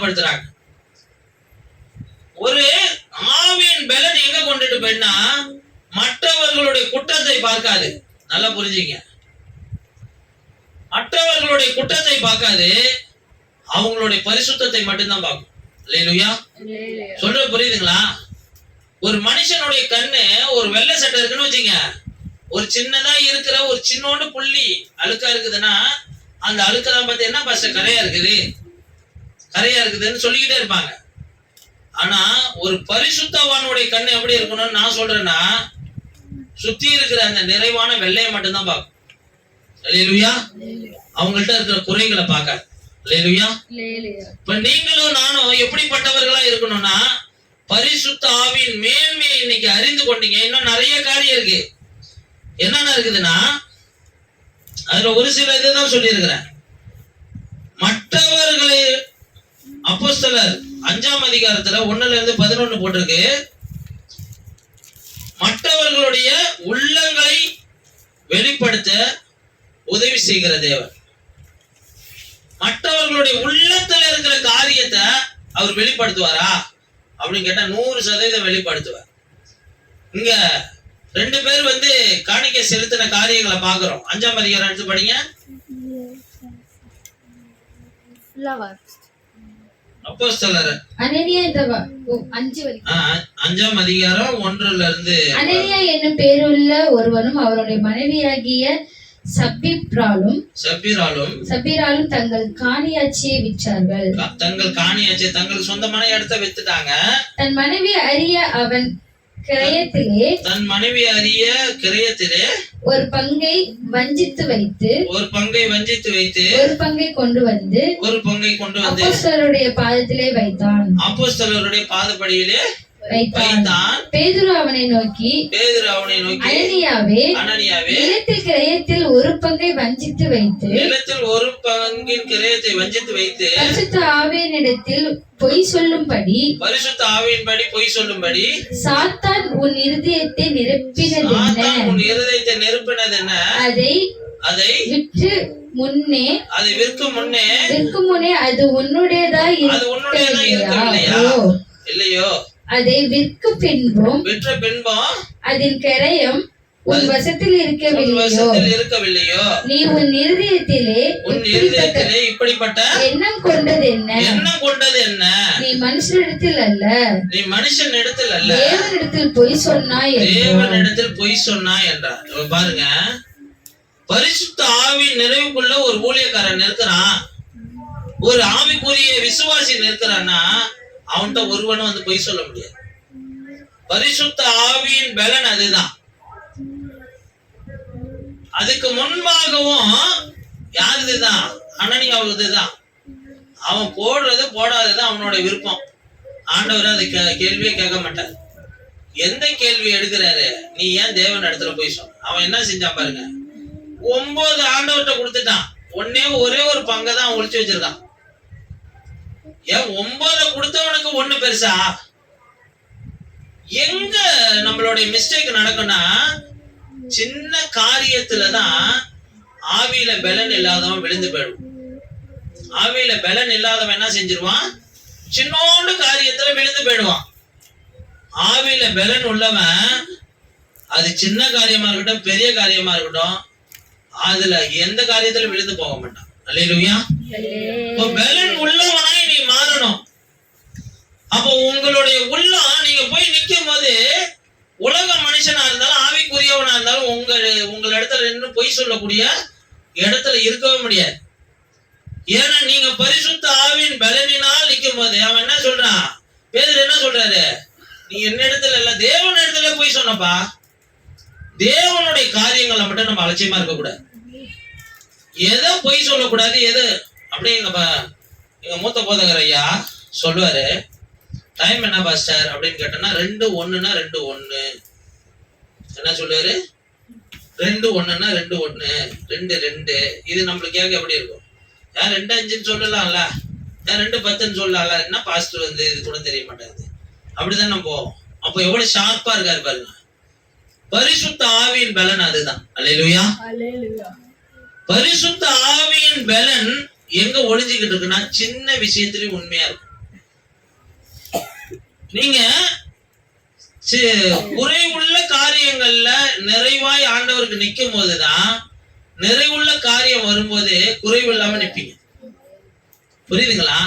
படுத்துறாங்க. ஒரு ஆவியின் பலன் எங்க கொண்டுட்டு போயினா மற்றவர்களுடைய குற்றத்தை பார்க்காது. நல்லா புரிஞ்சுங்க. மற்றவர்களுடைய குற்றத்தை பார்க்காது, அவங்களுடைய பரிசுத்தத்தை மட்டும்தான் பார்க்கும். அல்லேலூயா. சொல்ற புரியுதுங்களா? ஒரு மனுஷனுடைய கண்ணு ஒரு வெள்ளை சட்டை இருக்குன்னு வச்சுங்க, ஒரு சின்னதா இருக்கிற ஒரு சின்னோண்டு புள்ளி அழுக்கா இருக்குதுன்னா அந்த அழுக்கெல்லாம் பார்த்து என்ன பாஸ்டர் கரையா இருக்குது கரையா இருக்குதுன்னு சொல்லிக்கிட்டே இருப்பாங்க. ஆனா ஒரு பரிசுத்தவானுடைய கண்ணு எப்படி இருக்கணும்னு நான் சொல்றேன்னா, சுத்தி இருக்கிற அந்த நிறைவான வெள்ளையை மட்டும்தான் பார்க்கும். அல்லேலூயா. அவங்கள்ட்ட இருக்கிற குறைகளை பார்க்காது. அல்லேலூயா. இப்ப நீங்களும் நானும் எப்படிப்பட்டவர்களா இருக்கணும்னா, பரிசுத்த ஆவியின் மேன்மையை இன்னைக்கு அறிந்து கொண்டீங்க. இன்னும் நிறைய காரியம் இருக்கு. என்னென்ன இருக்குதுன்னா, அதுல ஒரு சில இதுதான் சொல்லி இருக்கிறேன். மற்றவர்களை அப்போஸ்தலர் 5ஆம் அதிகாரத்துல 1-11 போட்டிருக்கு. மற்றவர்களுடைய உள்ளங்களை வெளிப்படுத்த உதவி செய்கிற தேவன். மற்றவர்களுடைய உள்ளத்துல இருக்கிற காரியத்தை அவர் வெளிப்படுத்துவாரா அப்படின்னு கேட்டா 100% வெளிப்படுத்துவார். இங்க 2 பேர் காணிக்கை செலுத்தின காரியங்களை பாக்குறோம். 5ஆம் அதிகாரம் எடுத்து படிங்க. அப்போஸ்தலர் அனனியா 5ஆம் அதிகாரம் 1-இருந்து. அனனியா என்னும் பேருள்ள ஒருவனும் அவருடைய மனைவியாகிய சப்பீராலும் தங்கள் காணியாட்சியை விற்றார்கள். தங்கள் சொந்தமான இடத்தை வித்துட்டாங்க. தன் மனைவி அறிய அவன் கிரயத்திலே ஒரு பங்கை வஞ்சித்து வைத்து ஒரு பங்கை கொண்டு வந்து அப்போஸ்தலருடைய பாதத்திலே வைத்தான். அப்போஸ்தலருடைய பாதப்படியிலே வைத்தான். பேதுரு அவனை நோக்கி அனனியாவே, நிலத்தில் கிரயத்தில் ஒரு பங்கை வஞ்சித்து வைத்து பரிசுத்த ஆவியினிடத்தில் பொய் சொல்லும்படி சாத்தான் உன் இருதயத்தை நிரப்பினதென்ன? அதை விற்கும் முன்னே அது உன்னுடையதா இல்லையோ? அதை விற்ற பின்பும் அதன் கிரயம் உன் வசத்தில் இருக்கவில்லையோ? நீ உன் இருதயத்திலே இப்படிப்பட்ட எண்ணம் கொண்டது என்ன? நீ மனுஷனிடத்தில் அல்ல தேவனிடத்தில் பொய் சொன்னாய் என்றார். பாருங்க, பரிசுத்த ஆவி நிறைவுக்குள்ள ஒரு ஊழியக்காரன் இருக்கிறான், ஒரு ஆவிக்குரிய விசுவாசி இருக்கிறான்னா அவன்கிட்ட ஒருவனும் பொய் சொல்ல முடியாது. பரிசுத்த ஆவியின் பலன் அதுதான். அதுக்கு முன்பாகவும் யாருதுதான்? அனனியாவுதுதான். அவன் போடுறது போடாததான் அவனோட விருப்பம். ஆண்டவர் அதை கேள்வியே கேட்க மாட்டார். எந்த கேள்வி எடுக்கிறாரு? நீ ஏன் தேவன் இடத்துல போய் சொன்ன? அவன் என்ன செஞ்சான் பாருங்க, 9 ஆண்டவர்கிட்ட கொடுத்துட்டான். ஒரே ஒரு பங்கை தான் ஒளிச்சு வச்சிருக்கான். ஏன் 9 கொடுத்தவனுக்கு 1 பெருசா? எங்க நம்மளுடைய மிஸ்டேக் நடக்கும்னா, சின்ன காரியத்துலதான் ஆவியில பலன் இல்லாதவன் விழுந்து போயிடும். ஆவியில பலன் இல்லாதவன் என்ன செஞ்சிருவான்? சின்னோண்டு காரியத்துல விழுந்து போயிடுவான். ஆவியில பலன் உள்ளவன் அது சின்ன காரியமா இருக்கட்டும் பெரிய காரியமா இருக்கட்டும், அதுல எந்த காரியத்துல விழுந்து போக மாட்டான். அல்லேலூயா. பலன் உள்ளவனாய் நீ மாறணும். அப்போ உங்களுடைய உள்ளம் நீங்க போய் நிக்கும் போது, உலக மனுஷனா இருந்தாலும் ஆவிக்குரியவனா இருந்தாலும் உங்கள் இடத்துல நின்று பொய் சொல்லக்கூடிய இடத்துல இருக்கவே முடியாது. ஏன்னா நீங்க பரிசுத்த ஆவியின் பலனினால் நிக்கும் போது அவன் என்ன சொல்றான்? பேதுரு என்ன சொல்றாரு? நீ என்ன இடத்துல இல்ல தேவன் இடத்துல பொய் சொன்னப்பா. தேவனுடைய காரியங்களை மட்டும் நம்ம அலட்சியமா இருக்க கூடாது. எதை பொய் சொல்லக்கூடாது, எது அப்படியே எங்க மூத்த போதகர் ஐயா சொல்லுவாரு, டைம் என்ன பாஸ்டர் அப்படின்னு கேட்டோம்னா 2:1ன்னா 2:1. என்ன சொல்லுவாரு? 2:1ன்னா 2:1, 2:2. இது நம்மளுக்கு கேட்க எப்படி இருக்கும்? ஏன் 2:5ன்னு சொல்லலாம்ல, ஏன் 2:10ன்னு சொல்லலாம்ல, என்ன பாஸ்டர் இது கூட தெரிய மாட்டேங்குது. அப்படிதான் நம்ம போவோம். அப்போ எவ்வளவு ஷார்ப்பா இருக்காரு பாருங்க. பரிசுத்த ஆவியின் பலன் அதுதான். அல்லேலூயா. பரிசுத்த ஆவியின் பலன் எங்க ஒளிஞ்சுக்கிட்டு இருக்குன்னா, சின்ன விஷயத்திலயும் உண்மையா இருக்கும். நீங்க குறைவுள்ள காரியங்கள்ல நிறைவாய் ஆண்டவருக்கு நிக்கும் போதுதான், நிறைவுள்ள காரியம் வரும்போது குறைவு இல்லாம நிப்பீங்க. புரியுதுங்களா?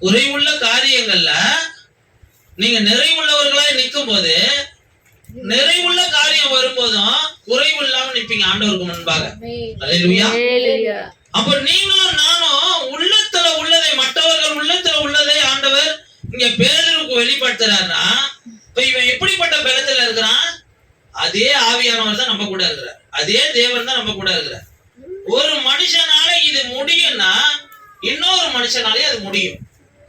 குறைவுள்ள காரியங்கள்ல நீங்க நிறைவுள்ளவர்களாய் நிக்கும் போது, நிறைவுள்ள காரியம் வரும்போதும் குறைவு இல்லாம நிப்பீங்க ஆண்டவருக்கு முன்பாக. அல்லேலூயா. அப்ப நீங்களும் நானும் உள்ளத்துல உள்ளதை, மற்றவர்கள் உள்ளத்துல உள்ளதை ஆண்டவர் இங்க பேதுருவுக்கு வெளிப்படுத்துறாருன்னா, இப்ப இவன் எப்படிப்பட்ட பலத்துல இருக்கிறான்? அதே ஆவியானவர் தான் நம்ம கூட இருக்கிறார், அதே தேவன் தான் நம்ம கூட இருக்கிறார். ஒரு மனுஷனால இது முடியும்னா இன்னொரு மனுஷனாலே அது முடியும்.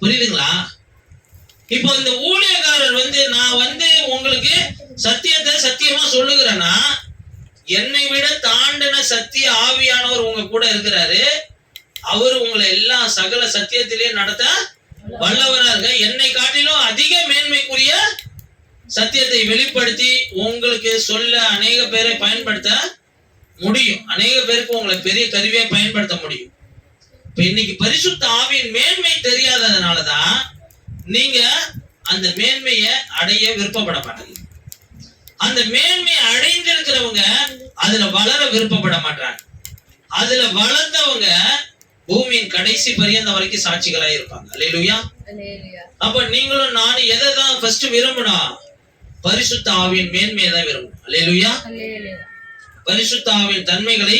புரியுதுங்களா? இப்போ இந்த ஊழியக்காரர் நான் உங்களுக்கு சத்தியத்தை சத்தியமா சொல்லுகிறேன்னா, என்னை விட தாண்டின சத்திய ஆவியானவர் உங்க கூட இருக்கிறாரு. அவர் உங்களை எல்லா சகல சத்தியத்திலே நடத்த வல்லவரா இருக்க, என்னை காட்டிலும் அதிக மேன்மைக்குரிய சத்தியத்தை வெளிப்படுத்தி உங்களுக்கு சொல்ல அநேக பேரை பயன்படுத்த முடியும். அநேக பேருக்கு உங்களை பெரிய கருவியை பயன்படுத்த முடியும். இப்ப இன்னைக்கு பரிசுத்த ஆவியின் மேன்மை தெரியாததுனாலதான் நீங்க அந்த மேன்மையை அடைய விருப்பப்பட மாட்டீங்க. அந்த மேன்மையை அடைந்திருக்கிறவங்க அதுல வளர விருப்பப்பட மாட்டாங்க. அதுல வளர்ந்தவங்க பூமியின் கடைசி பரியந்தம் வரைக்கும் சாட்சிகளா இருப்பாங்க. அல்லேலூயா. அப்ப நீங்களும் நானும் எதை தான் ஃபர்ஸ்ட் விரும்பணும்? பரிசுத்த ஆவியின் மேன்மையை தான் விரும்பணும். அல்லேலூயா. பரிசுத்த ஆவியின் தன்மைகளை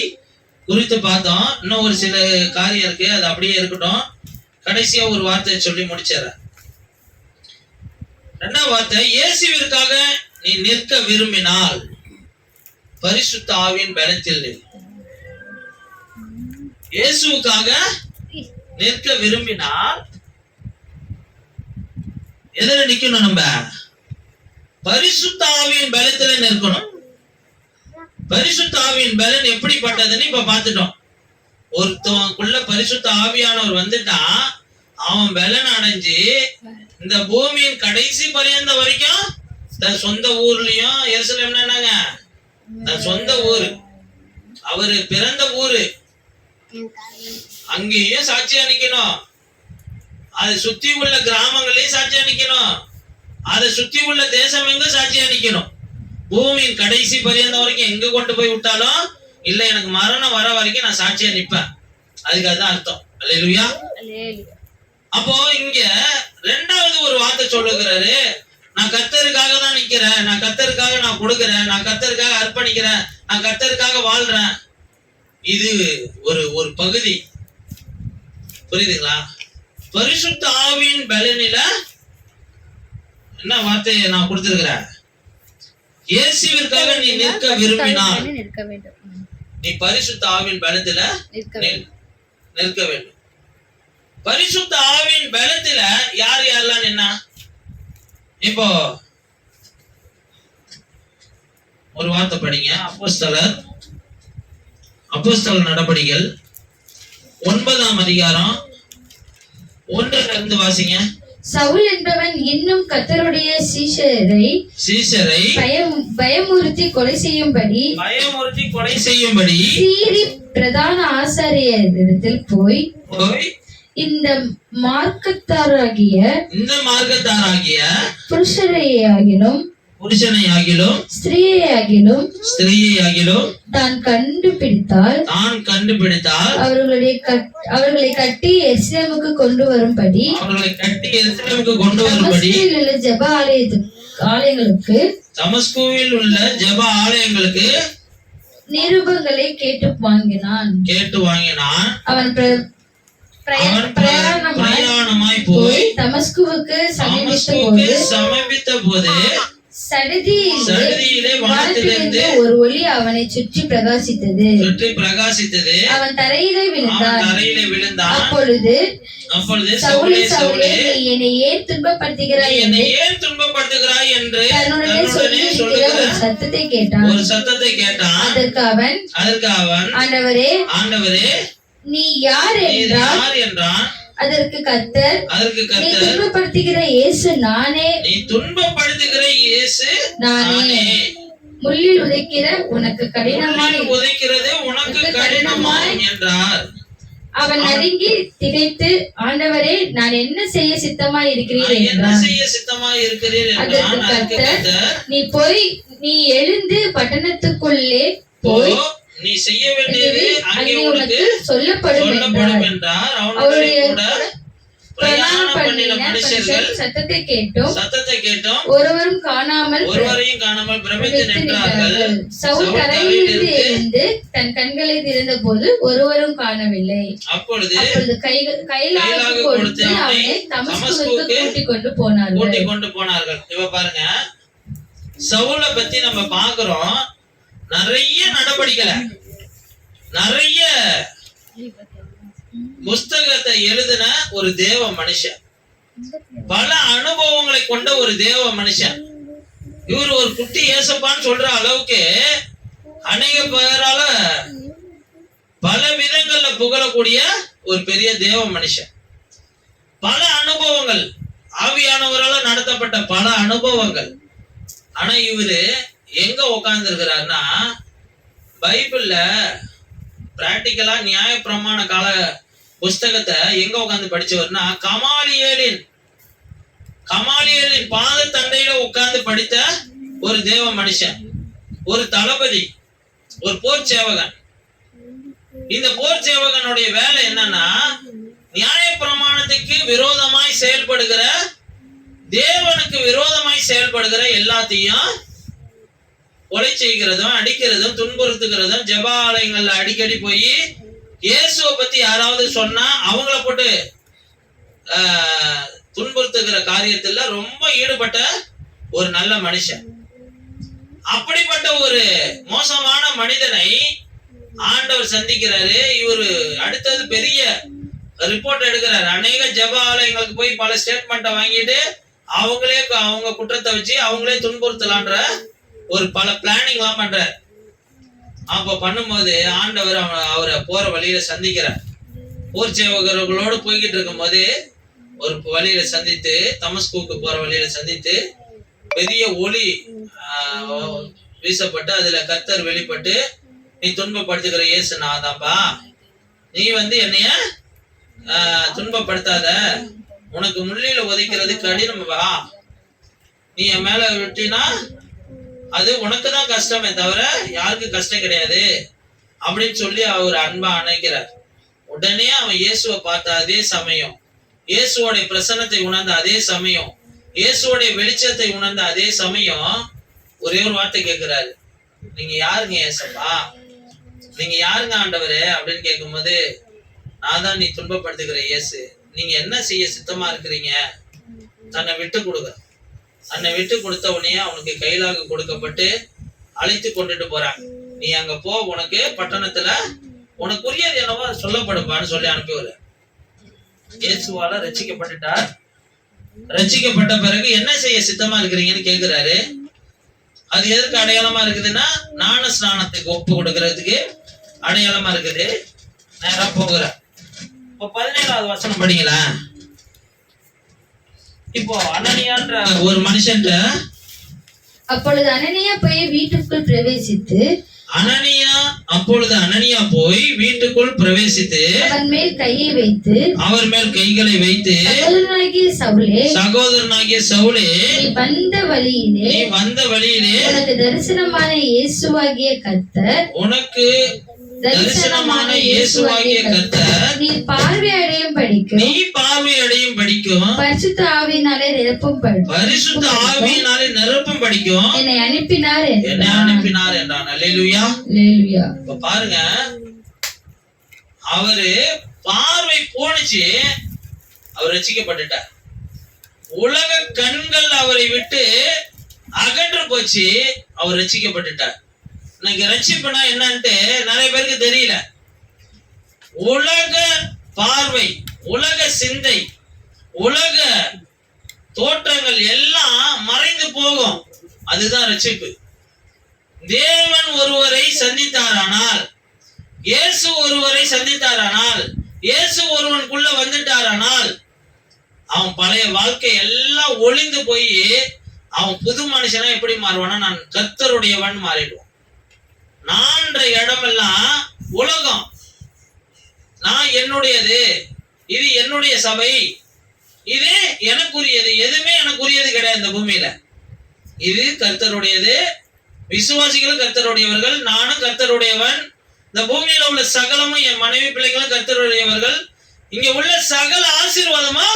குறித்து பார்த்தோம். இன்னும் ஒரு சில காரியம் இருக்கு, அது அப்படியே இருக்கட்டும். கடைசியா ஒரு வார்த்தையை சொல்லி முடிச்சிடறேன். ரெண்டாவது வார்த்தை, இயேசுவிற்காக நீ நிற்க விரும்பினால் பரிசுத்த ஆவியின் பலத்தில் நில். இயேசுவுக்காக நிற்க விரும்பினால் எதிர நிக்கணும்? நம்ம பரிசுத்த ஆவியின் பலத்துல நிற்கணும். பரிசுத்த ஆவியின் பலன் எப்படிப்பட்டதுன்னு இப்ப பார்த்துட்டோம். ஒருத்தவனுக்குள்ள பரிசுத்த ஆவியானவர் வந்துட்டா அவன் பலன் அடைஞ்சு இந்த பூமியின் கடைசி பரியந்த வரைக்கும் தன் சொந்த ஊர்லயும், எருசலேம்னா என்னங்க தன் சொந்த ஊரு, அவரு பிறந்த ஊரு, அங்கேயும் சாட்சியா நிக்கணும். அதை சுத்தி உள்ள கிராமங்களையும் சாட்சியா நிக்கணும். அதை சுத்தி உள்ள தேசம் எங்க சாட்சியா நிக்கணும். பூமியின் கடைசி பரியந்த வரைக்கும் எங்க கொண்டு போய் விட்டாலும் இல்ல, எனக்கு மரணம் வர வரைக்கும் நான் சாட்சியா நிப்பேன். அதுக்கு அதுதான் அர்த்தம். அல்லேலூயா. அப்போ இங்க ரெண்டாவது ஒரு வார்த்தை சொல்லுகிறாரு, நான் கர்த்தருக்காக தான் நிக்கிறேன், நான் கர்த்தருக்காக நான் கொடுக்கிறேன், நான் கர்த்தருக்காக அர்ப்பணிக்கிறேன், நான் கர்த்தருக்காக வாழ்றேன். இது ஒரு பகுதி. புரியுதுங்களா? பரிசுத்த ஆவியின் பலனில என்ன வார்த்தையை நான் கொடுத்திருக்கிறேன்? இயேசுவிற்காக நீ நிற்க விரும்பினால் நீ பரிசுத்த ஆவியின் பலத்துல நிற்க வேண்டும். பரிசுத்த ஆவியின் பலத்துல யார் யாரெல்லாம் நின்னா? இப்போ ஒரு வார்த்தை படிங்க. அப்போஸ்தலர் நடபடிகள் 9ஆம் அதிகாரம் 1ல இருந்து வாசிங்க. சவுல் என்பவன் இன்னும் கர்த்தருடைய சீஷரை பயமுறுத்தி கொலை செய்யும்படி சீரி பிரதான ஆசாரியரிடத்தில் போய் இந்த மார்க்கத்தாராகிய புருஷனையாகிலும் ஸ்திரீயையாகிலும் தான் கண்டுபிடித்தால் அவர்களை கட்டி எருசலேமுக்கு கொண்டு வரும்படி தமஸ்குவில் உள்ள ஜெப ஆலயங்களுக்கு நிருபங்களை கேட்டு வாங்கினான். அவன் பிரயாணமாய் போய் தமஸ்குவுக்கு சமீபித்த போது சடுதியிலே வானத்திலிருந்து ஒரு ஒளி அவனை சுற்றி பிரகாசித்தது. அவன் தரையிலே விழுந்தான். அப்பொழுது சவுலே, சவுலே, நீ என்னை ஏன் துன்பப்படுத்துகிறாய் என்று தன்னுடனே சொல்லி ஒரு சத்தத்தை கேட்டான். அதற்கு அவன், ஆண்டவரே, நீ யார் என்றான். அதற்கு கர்த்தர், நீ துன்பப்படுத்துகிற இயேசு நானே. முள்ளில் உதைக்கிற உனக்கு கடினமாய் என்றார். அவன் நடுங்கி திகைத்து, ஆண்டவரே, நான் என்ன செய்ய சித்தமாய் இருக்கிறீர் நான் என்ன என்றான். செய்ய சித்தமா இருக்கிறீர் அதற்கு என்றான். அதற்கு கர்த்தர், கர்த்தர், நீ எழுந்து பட்டணத்துக்குள்ளே போ, போய் நீ செய்ய வேண்டியது அங்கே அங்கே உனக்கு உனக்கு சொல்லப்படும் சொல்லப்படும் என்றார். என்றார். அவனுடைய அவருடைய கூட பிரயாணம் பிரயாணம் பண்ணின பண்ணின மனுஷர்கள் மனுஷர் சத்தத்தை கேட்டும் சத்தத்தை கேட்டோம், ஒருவரும் காணாமல் ஒருவரையும் காணாமல் பிரமித்து பிரமித்து நின்றார்கள். நின்றார்கள். சவுல் தரையிலிருந்து எழுந்து தன் கண்களை திறந்த போது ஒருவரும் காணவில்லை. அப்பொழுது அப்பொழுது கைலாகு கொடுத்து அவனை தமஸ்குவுக்கு கூட்டிக் கொண்டு போனார்கள். கூட்டிக் கொண்டு போனார்கள். இப்ப பாருங்க, சவுலை பத்தி நம்ம பாக்குறோம். நிறைய நடவடிக்கை, நிறைய புஸ்தகத்தை எழுதின ஒரு தேவ மனுஷன், பல அனுபவங்களை கொண்ட ஒரு தேவ மனுஷன். இவர் ஒரு குட்டி ஏசப்பான்னு சொல்ற அளவுக்கு அநேக பேரால பல விதங்கள்ல புகழக்கூடிய ஒரு பெரிய தேவ மனுஷன். பல அனுபவங்கள், ஆவியானவரால நடத்தப்பட்ட பல அனுபவங்கள். ஆனா இவரு எங்க உட்கார்ந்து இருக்கிறாருன்னா, பைபிள்ல பிராக்டிக்கலா நியாய பிரமாண கால புஸ்தகத்தை எங்க உட்கார்ந்து படிச்சவர்னா, கமாலியலின் பாத தண்டையில உட்கார்ந்து படித்த ஒரு தேவ மனுஷன், ஒரு தளபதி, ஒரு போர் சேவகன். இந்த போர் சேவகனுடைய வேலை என்னன்னா, நியாய பிரமாணத்துக்கு விரோதமாய் செயல்படுகிற, தேவனுக்கு விரோதமாய் செயல்படுகிற எல்லாத்தையும் கொலை செய்கிறதும், அடிக்கிறதும், துன்புறுத்துகிறதும், ஜெப ஆலயங்கள்ல அடிக்கடி போய் இயேசுவை பத்தி யாராவது சொன்னா அவங்கள போட்டு துன்புறுத்துகிற காரியத்துல ரொம்ப ஈடுபட்ட ஒரு நல்ல மனுஷன். அப்படிப்பட்ட ஒரு மோசமான மனிதனை ஆண்டவர் சந்திக்கிறாரு. இவரு அடுத்தது பெரிய ரிப்போர்ட் எடுக்கிறாரு. அநேக ஜெப ஆலயங்களுக்கு போய் பல ஸ்டேட்மெண்ட்டை வாங்கிட்டு அவங்களே அவங்க குற்றத்தை வச்சு அவங்களே துன்புறுத்தலான்ற ஒரு பல பிளானிங் எல்லாம் பண்றார். அப்ப பண்ணும்போது ஆண்டவர் அவரை போற வழியில சந்திக்கிறார். போர் சேவகர்களோடு போய்கிட்டு இருக்கும் போது ஒரு வழியில சந்தித்து, தமஸ்குவுக்கு போற வழியில சந்தித்து, பெரிய ஒளி வீசப்பட்டு அதுல கர்த்தர் வெளிப்பட்டு, நீ துன்பப்படுத்துகிற இயேசு நான் தான்ப்பா, நீ என்னைய துன்பப்படுத்தாத, உனக்கு முள்ளில உதைக்கிறது கடினம் வா, நீ என் மேல விட்டினா அது உனக்கு தான் கஷ்டமே தவிர யாருக்கு கஷ்டம் கிடையாது அப்படின்னு சொல்லி அவர் அன்பா அணைக்கிறார். உடனே அவன் இயேசுவை பார்த்த அதே சமயம், இயேசுவோடைய பிரசன்னத்தை உணர்ந்த அதே சமயம், இயேசுவோடைய வெளிச்சத்தை உணர்ந்த அதே சமயம் ஒரே ஒரு வார்த்தை கேட்கிறாரு, நீங்க யாருங்க ஏசப்பா, நீங்க யாருங்க ஆண்டவரே அப்படின்னு கேட்கும்போது, நான் தான் நீ துன்பப்படுத்துகிற இயேசு, நீங்க என்ன செய்ய சித்தமா இருக்கிறீங்க, தன்னை விட்டு கொடுக்க. தன்னை விட்டு கொடுத்த உடனே அவனுக்கு கைலாக கொடுக்கப்பட்டு அழைத்து கொண்டுட்டு போறாங்க. நீ அங்க போ, உனக்கு பட்டணத்துல உனக்குரியது என்னவோ சொல்லப்படுப்பான்னு சொல்லி அனுப்பிவிடு. இயேசுவால ரட்சிக்கப்பட்டுட்டார். ரட்சிக்கப்பட்ட பிறகு என்ன செய்ய சித்தமா இருக்கிறீங்கன்னு கேட்கிறாரு. அது எதற்கு அடையாளமா இருக்குதுன்னா, ஞான ஸ்நானத்துக்கு ஒப்பு கொடுக்கறதுக்கு அடையாளமா இருக்குது. நேரா போகிற. இப்போ 17வது வசனம் படிங்களா. இப்போ அனனியான்ற ஒரு மனுஷன், அப்பொழுது அனனியா போய் வீட்டுக்குள் பிரவேசித்து அவன் மேல் கையை வைத்து, அவர் மேல் கைகளை வைத்து, சகோதரனாகிய சவுலே, நீ வந்த வழியிலே உனக்கு தரிசனமான இயேசுவாகிய கர்த்தர் நீ பார்வையடையும் படிக்கும் பரிசுத்த ஆவியினாலே நிரப்பும் படிக்கும் என்னை அனுப்பினார் என்றான். அல்லேலூயா. இப்ப பாருங்க, அவரு பார்வை போனுச்சு, அவர் ரட்சிக்கப்பட்டுட்டார். உலக கண்கள் அவரை விட்டு அகன்று போச்சு, அவர் ரட்சிக்கப்பட்டுட்டார். இன்னைக்கு ரட்சிப்புனா என்னன்ட்டு நிறைய பேருக்கு தெரியல. உலக பார்வை, உலக சிந்தை, உலக தோற்றங்கள் எல்லாம் மறைந்து போகும். அதுதான் ரட்சிப்பு. தேவன் ஒருவரை சந்தித்தாரானால், இயேசு ஒருவரை சந்தித்தாரானால், இயேசு ஒருவனுக்குள்ள வந்துட்டாரானால், அவன் பழைய வாழ்க்கை எல்லாம் ஒளிந்து போய் அவன் புது மனுஷனா எப்படி மாறுவானா, நான் கர்த்தருடையவன் மாறிடுவான். நான்ற இடமெல்லாம் உலகம், நான் என்னுடையது, இது என்னுடைய சபை, இது எனக்குரியது, எதுவுமே எனக்குரியது கிடையாது இந்த பூமியில. இது கர்த்தருடையது, விசுவாசிகளும் கர்த்தருடையவர்கள், நானும் கர்த்தருடையவன், இந்த பூமியில உள்ள சகலமும் என் மனைவி பிள்ளைகளும் கர்த்தருடையவர்கள், இங்க உள்ள சகல ஆசீர்வாதமா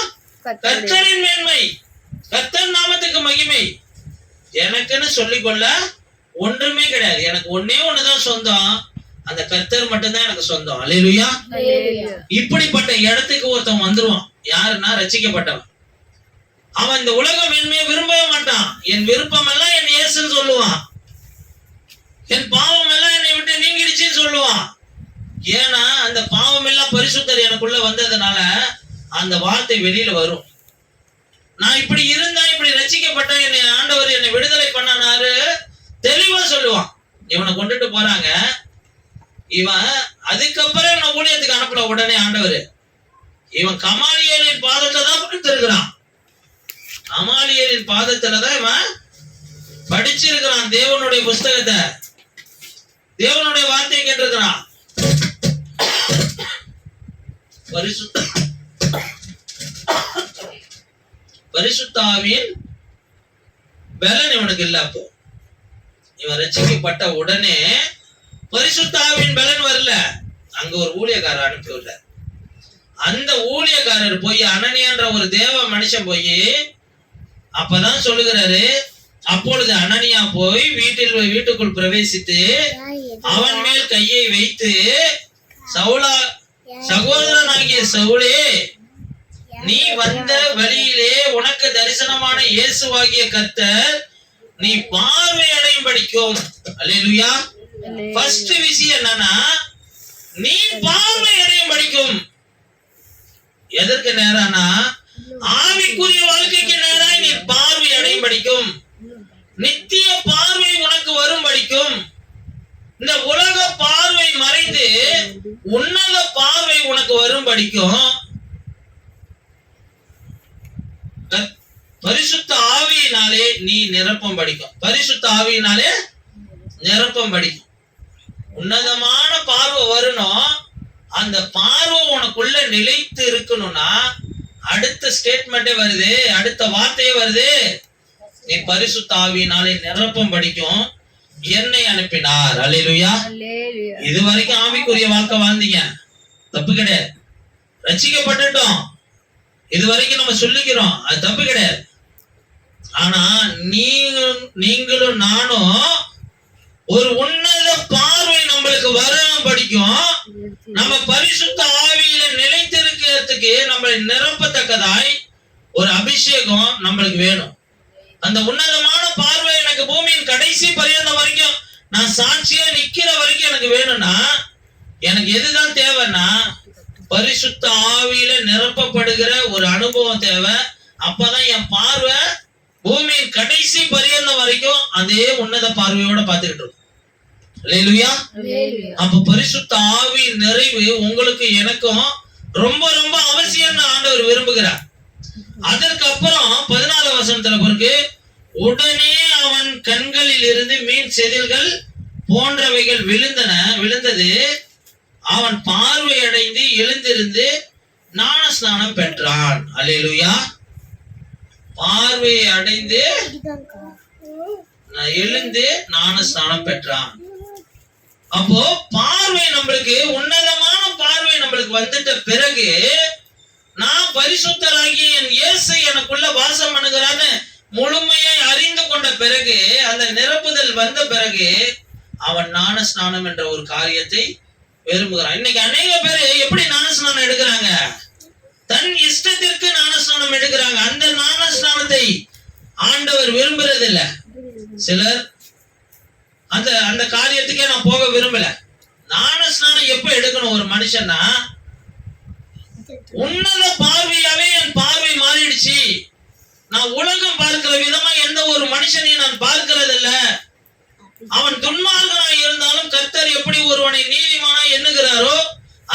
கர்த்தரின் மேன்மை, கர்த்தர் நாமத்துக்கு மகிமை. எனக்குன்னு சொல்லிக்கொள்ள ஒன்றுமே கிடையாது. எனக்கு ஒன்னே ஒண்ணுதான் சொந்தம், அந்த கர்த்தர் மட்டும்தான் எனக்கு சொந்தம். அல்லேலூயா. இப்படிப்பட்ட இடத்துக்கு ஒருத்தன் வந்துருவான். யாருன்னா ரட்சிக்கப்பட்டவன். அவன் இந்த உலக மேன்மையை விரும்பவே மாட்டான். என் விருப்பம் எல்லாம் என் இயேசுன்னு சொல்லுவான். என் பாவம் எல்லாம் என்னை விட்டு நீங்கிடுச்சுன்னு சொல்லுவான். ஏன்னா அந்த பாவம் எல்லாம் பரிசுத்தர் எனக்குள்ள வந்ததுனால அந்த வார்த்தை வெளியில வரும். நான் இப்படி இருந்தா, இப்படி ரட்சிக்கப்பட்ட என்னை ஆண்டவர் என்னை விடுதலை பண்ணனாரு தெளிவா சொல்லுவான். இவனை கொண்டுட்டு போறாங்க, இவன் அதுக்கப்புறம் இவனை ஊழியத்துக்கு அனுப்பல. உடனே ஆண்டவர் இவன் கமாலியலின் பாதத்தை தான் படித்திருக்கிறான். கமாலியலின் பாதத்துலதான் இவன் படிச்சிருக்கிறான். தேவனுடைய புஸ்தகத்தை, தேவனுடைய வார்த்தையை கேட்டிருக்கிறான். பரிசுத்தாவின் பலன் இவனுக்கு இல்ல. அப்போ இவன் ரட்சிக்கப்பட்ட உடனே பரிசுத்தாவின் பலன் வரல. அங்க ஒரு ஊழியக்காரர் அனுப்பி விட்டார். அந்த ஊழியக்காரர் போய் அனனியான்ற ஒரு தேவ மனுஷன் போய் அப்பதான் சொல்லுகிறாரு, அப்பொழுது அனனியா போய் வீட்டுக்குள் பிரவேசித்து அவன் மேல் கையை வைத்து, சவுலா, சகோதரனாகிய சவுலே, நீ வந்த வழியிலே உனக்கு தரிசனமான இயேசுவாகிய கர்த்தர் நீ பார்வை அடையும் படிக்கும். அல்லேலூயா. ஃபர்ஸ்ட் விஷயம் என்னன்னா, நீ பார்வை அடையும் படிக்கும். எதற்கு நேரானா, ஆவிக்குரிய வாழ்க்கைக்கு நேராய் நீ பார்வை அடையும் படிக்கும். நித்திய பார்வை உனக்கு வரும் படிக்கும். இந்த உலக பார்வை மறைந்து உன்னத பார்வை உனக்கு வரும் படிக்கும். பரிசுத்த ஆவியினாலே நீ நிரப்பம் படிக்கும். பரிசுத்த ஆவியினாலே நிரப்பம் படிக்கும். உன்னதமான பார்வை வரணும். அந்த பார்வை உனக்குள்ள நிலைத்து இருக்கணும்னா அடுத்த ஸ்டேட்மெண்டே வருது, அடுத்த வார்த்தையே வருது, நீ பரிசுத்த ஆவியினாலே நிரப்பம் படிக்கும். என்னை அனுப்பினார். அல்லேலூயா. இது வரைக்கும் ஆவிக்குரிய வாழ்க்கை வாழ்ந்தீங்க, தப்பு கிடையாது. ரட்சிக்கப்பட்டுட்டோம், இது வரைக்கும் நம்ம சொல்லிக்கிறோம், அது தப்பு கிடையாது. ஆனா நீங்களும் நானும் ஒரு உன்னத பார்வை நம்மளுக்கு வர படிக்கும். நம்ம பரிசுத்த ஆவியில நிலைத்திருக்கிறதுக்கு நம்மளை நிரப்பத்தக்கதாய் ஒரு அபிஷேகம் நம்மளுக்கு வேணும். அந்த உன்னதமான பார்வை எனக்கு பூமியின் கடைசி பரியந்த வரைக்கும் நான் சாட்சியா நிக்கிற வரைக்கும் எனக்கு வேணும்னா எனக்கு எதுதான் தேவைன்னா பரிசுத்த ஆவியில நிரப்பப்படுகிற ஒரு அனுபவம் தேவை. அப்பதான் என் பார்வை பூமியின் கடைசி பரியந்த வரைக்கும் அதே உன்னத பார்வையோட பார்த்துக்கிட்டு இருக்கும். அல்லேலூயா. அப்ப பரிசுத்த ஆவியின் நிறைவு உங்களுக்கு எனக்கும் ரொம்ப ரொம்ப அவசியம் ஆண்டவர் விரும்புகிறார். அதற்கு அப்புறம் 14 வசனத்துல பிறகு, உடனே அவன் கண்களில் இருந்து மீன் செதில்கள் போன்றவைகள் விழுந்தது. அவன் பார்வை அடைந்து எழுந்திருந்து ஞான ஸ்நானம் பெற்றான். அல்லேலூயா. பார்வையை அடைந்து எழுந்து ஞான ஸ்நானம் பெற்றான். அப்போ பார்வை நம்மளுக்கு உன்னதமான பார்வை நம்மளுக்கு வந்துட்ட பிறகு, நான் பரிசுத்தராகி என் இயேசு எனக்குள்ள வாசம் பண்ணுகிறான்னு முழுமையை அறிந்து கொண்ட பிறகு, அந்த நிரப்புதல் வந்த பிறகு அவன் ஞான ஸ்நானம் என்ற ஒரு காரியத்தை விரும்புகிறான். இன்னைக்கு அநேக பேர் எப்படி ஞான ஸ்நானம் எடுக்கிறாங்க? தன் இஷ்டத்திற்கு ஞான ஸ்நானம் எடுக்கிறாங்க. அந்த ஞான ஸ்நானத்தை ஆண்டவர் விரும்புறது இல்ல. சிலர் அந்த காரியத்துக்கே நான் போக விரும்பல. ஞான ஸ்நானம் எப்ப எடுக்கணும் ஒரு மனுஷன்னா, உன்னத பார்வையாவே என் பார்வை மாறிடுச்சு, நான் உலகம் பார்க்கிற விதமா எந்த ஒரு மனுஷனையும் நான் பார்க்கிறது இல்ல. அவன் துன்மார்கனாய் இருந்தாலும் கர்த்தர் எப்படி ஒருவனை நீதிமானா எண்ணுகிறாரோ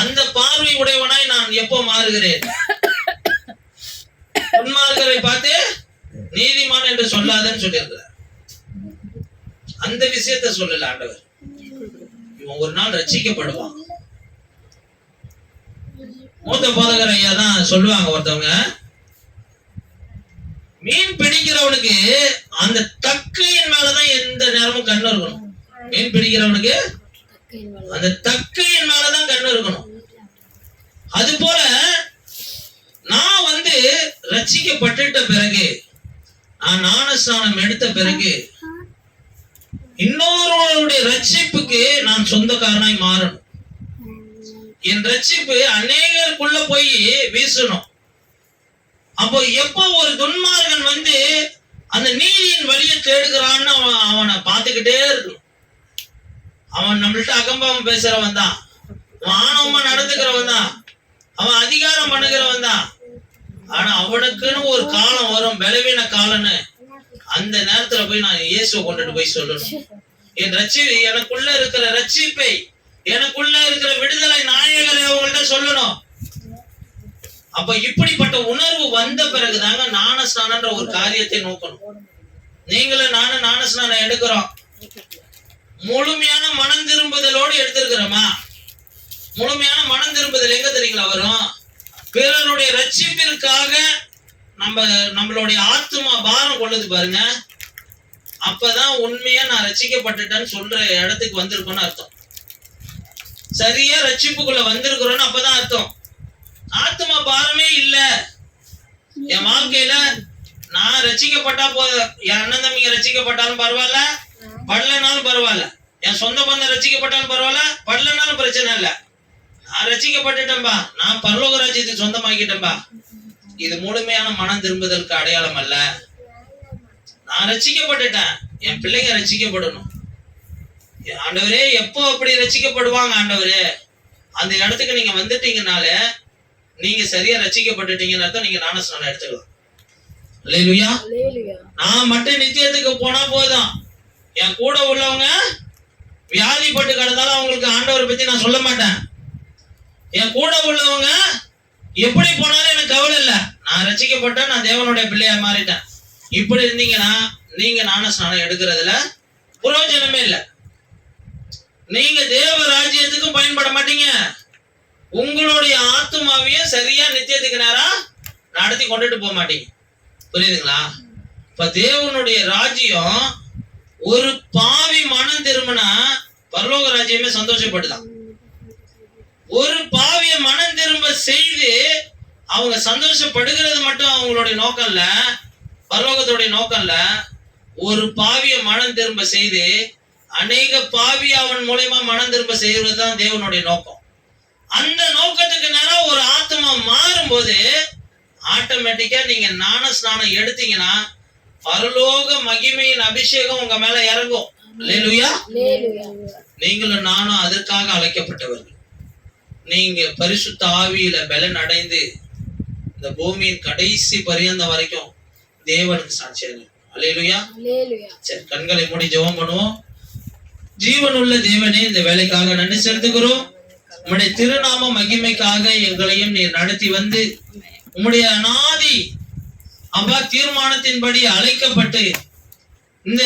அந்த பார்வை உடையவனாய் நான் எப்போ மாறுகிறேன். துன்மார்கரை பார்த்து நீதிமான் என்று சொல்லாதன்னு சொல்லியிருக்கிறார். அந்த விஷயத்த சொல்லல ஆண்டவர். இவன் ஒரு நாள் ரட்சிக்கப்படுவான். மூத்த போதகர் ஐயா தான் சொல்லுவாங்க, ஒருத்தவங்க மீன் பிடிக்கிறவனுக்கு அந்த தக்கையின் மேலதான் எந்த நேரமும் கண்ணு இருக்கணும். மீன் பிடிக்கிறவனுக்கு அந்த தக்கையின் மேலதான் கண்ணு இருக்கணும். அது போல நான் ரட்சிக்கப்பட்டுட்ட பிறகு, நான் ஞானஸ்நானம் எடுத்த பிறகு இன்னொருவருடைய ரட்சிப்புக்கு நான் சொந்தக்காரனாய் மாறணும். என் ரட்சிப்பு அநேகருக்குள்ள போய் வீசணும். அப்போ எப்போ ஒரு துன்மார்கன் அந்த நீதியின் வழியை தேடுகிறான்னு அவனை பார்த்துக்கிட்டே இருக்கணும். அவன் நம்மள்ட்ட அகம்பாவம் பேசுறவன் தான், அவன் ஆணவமா நடந்துக்கிறவன் தான், அவன் அதிகாரம் பண்ணுகிறவன் தான். ஆனா அவனுக்குன்னு ஒரு காலம் வரும், பலவீன காலம்னு. அந்த நேரத்துல போய் நான் இயேசுவை கொண்டுட்டு போய் சொல்லணும். எனக்குள்ள இருக்கிற ரட்சிப்பை, எனக்குள்ள இருக்கிற விடுதலை நாயகரை அவங்கள்ட்ட சொல்லணும். அப்ப இப்படிப்பட்ட உணர்வு வந்த பிறகுதாங்க ஞானஸ்நானன்ற ஒரு காரியத்தை நோக்கணும். நீங்களும் நானும் ஞானஸ்நானம் எடுக்கிறோம், முழுமையான மனம் திரும்புதலோடு எடுத்திருக்கிறோமா? முழுமையான மனம் திரும்புதல் எங்க தெரியுங்களா வரும்? பிறருடைய ரட்சிப்பிற்காக நம்மளுடைய ஆத்மா பாரம் கொள்ளுது பாருங்க. அப்பதான் உண்மையா நான் ரட்சிக்கப்பட்டுட்டேன்னு சொல்ற இடத்துக்கு வந்திருக்கோன்னு அர்த்தம். சரியா ரட்சிப்புக்குள்ள வந்திருக்கிறோன்னு அப்பதான் அர்த்தம். ஆத்மா பாரமே இல்ல என் வாழ்க்கையில. நான் ரட்சிக்கப்பட்டா போதும், என் அண்ணன் தம்பிங்க ரட்சிக்கப்பட்டாலும் பரவாயில்ல, படலனாலும் பரவாயில்ல, என் சொந்த பந்தம் ரட்சிக்கப்பட்டாலும் பரவாயில்ல, படலனாலும் பிரச்சனை இல்ல. நான் ரட்சிக்கப்பட்டுட்டேன்பா, நான் பரலோக ராஜ்யத்துக்கு சொந்தமாக்கிட்டேன்பா. இது முழுமையான மனம் திரும்புதலுக்கு அடையாளம் அல்ல. நான் ரட்சிக்கப்பட்டுட்டேன், என் பிள்ளைங்க ரட்சிக்கப்படணும். ஆண்டவரே எப்போ அப்படி ரட்சிக்கப்படுவாங்க ஆண்டவரே? அந்த இடத்துக்கு நீங்க வந்துட்டீங்கனால நீங்க சரியா ரட்சிக்கப்பட்டுட்டீங்கன்னு அர்த்தம். நீங்க ஞானஸ்நானம் எடுத்துக்கலாம். அல்லேலூயா. நான் மட்டும் நித்தியத்துக்கு போனா போதும். என் கூட உள்ளவங்க வியாதிப்பட்டு கிடந்தாலும் அவங்களுக்கு ஆண்டவரை பத்தி நான் சொல்ல மாட்டேன். என் கூட உள்ளவங்க எப்படி போனாலும் எனக்கு கவலை இல்லை. நான் ரட்சிக்கப்பட்டேன், நான் தேவனுடைய பிள்ளையா மாறிட்டேன். இப்படி இருந்தீங்கன்னா நீங்க ஞானஸ்நானம் எடுக்கிறதுல பிரயோஜனமே இல்லை. நீங்க தேவ ராஜ்யத்துக்கும் பயன்பட மாட்டீங்க. உங்களுடைய ஆத்மாவையும் சரியா நித்தியத்துக்கு நேரம் நடத்தி கொண்டுட்டு போக மாட்டீங்க. புரியுதுங்களா? இப்ப தேவனுடைய ராஜ்யம் ஒரு பாவி மனம் திரும்பினா பரலோக ராஜ்யமே சந்தோஷப்படுதான். ஒரு பாவிய மனம் திரும்ப செய்து அவங்க சந்தோஷப்படுகிறது மட்டும் அவங்களுடைய நோக்கம் இல்ல, பரலோகத்துடைய நோக்கம் இல்ல. ஒரு பாவிய மனம் திரும்ப செய்து அநேக பாவி அவன் மூலமா மனம் திரும்ப செய்வதுதான் தேவனுடைய நோக்கம். அந்த நோக்கத்துக்கு நேரம் ஒரு ஆத்மா மாறும்போது ஆட்டோமேட்டிக்கா நீங்க ஞானஸ்நானம் எடுத்தீங்கன்னா பரலோக மகிமையின் அபிஷேகம் உங்க மேல இறங்கும். அல்லேலூயா. நீங்களும் நானும் அதற்காக அழைக்கப்பட்டவர்கள். நீங்க பரிசுத்த ஆவியில பலன் அடைந்து இந்த பூமியின் கடைசி பரியந்தம் வரைக்கும் தேவனுக்கு சாட்சியாக. அல்லேலூயா. சரி, கண்களை மூடி ஜெபம் பண்ணுவோம். ஜீவனுள்ள தேவனே, இந்த வேலைக்காக நன்றி செலுத்துகிறோம். உம்முடைய திருநாம மகிமைக்காக எங்களையும் நீர் நடத்தி வந்து உம்முடைய அநாதி தீர்மானத்தின்படி அழைக்கப்பட்டு இந்த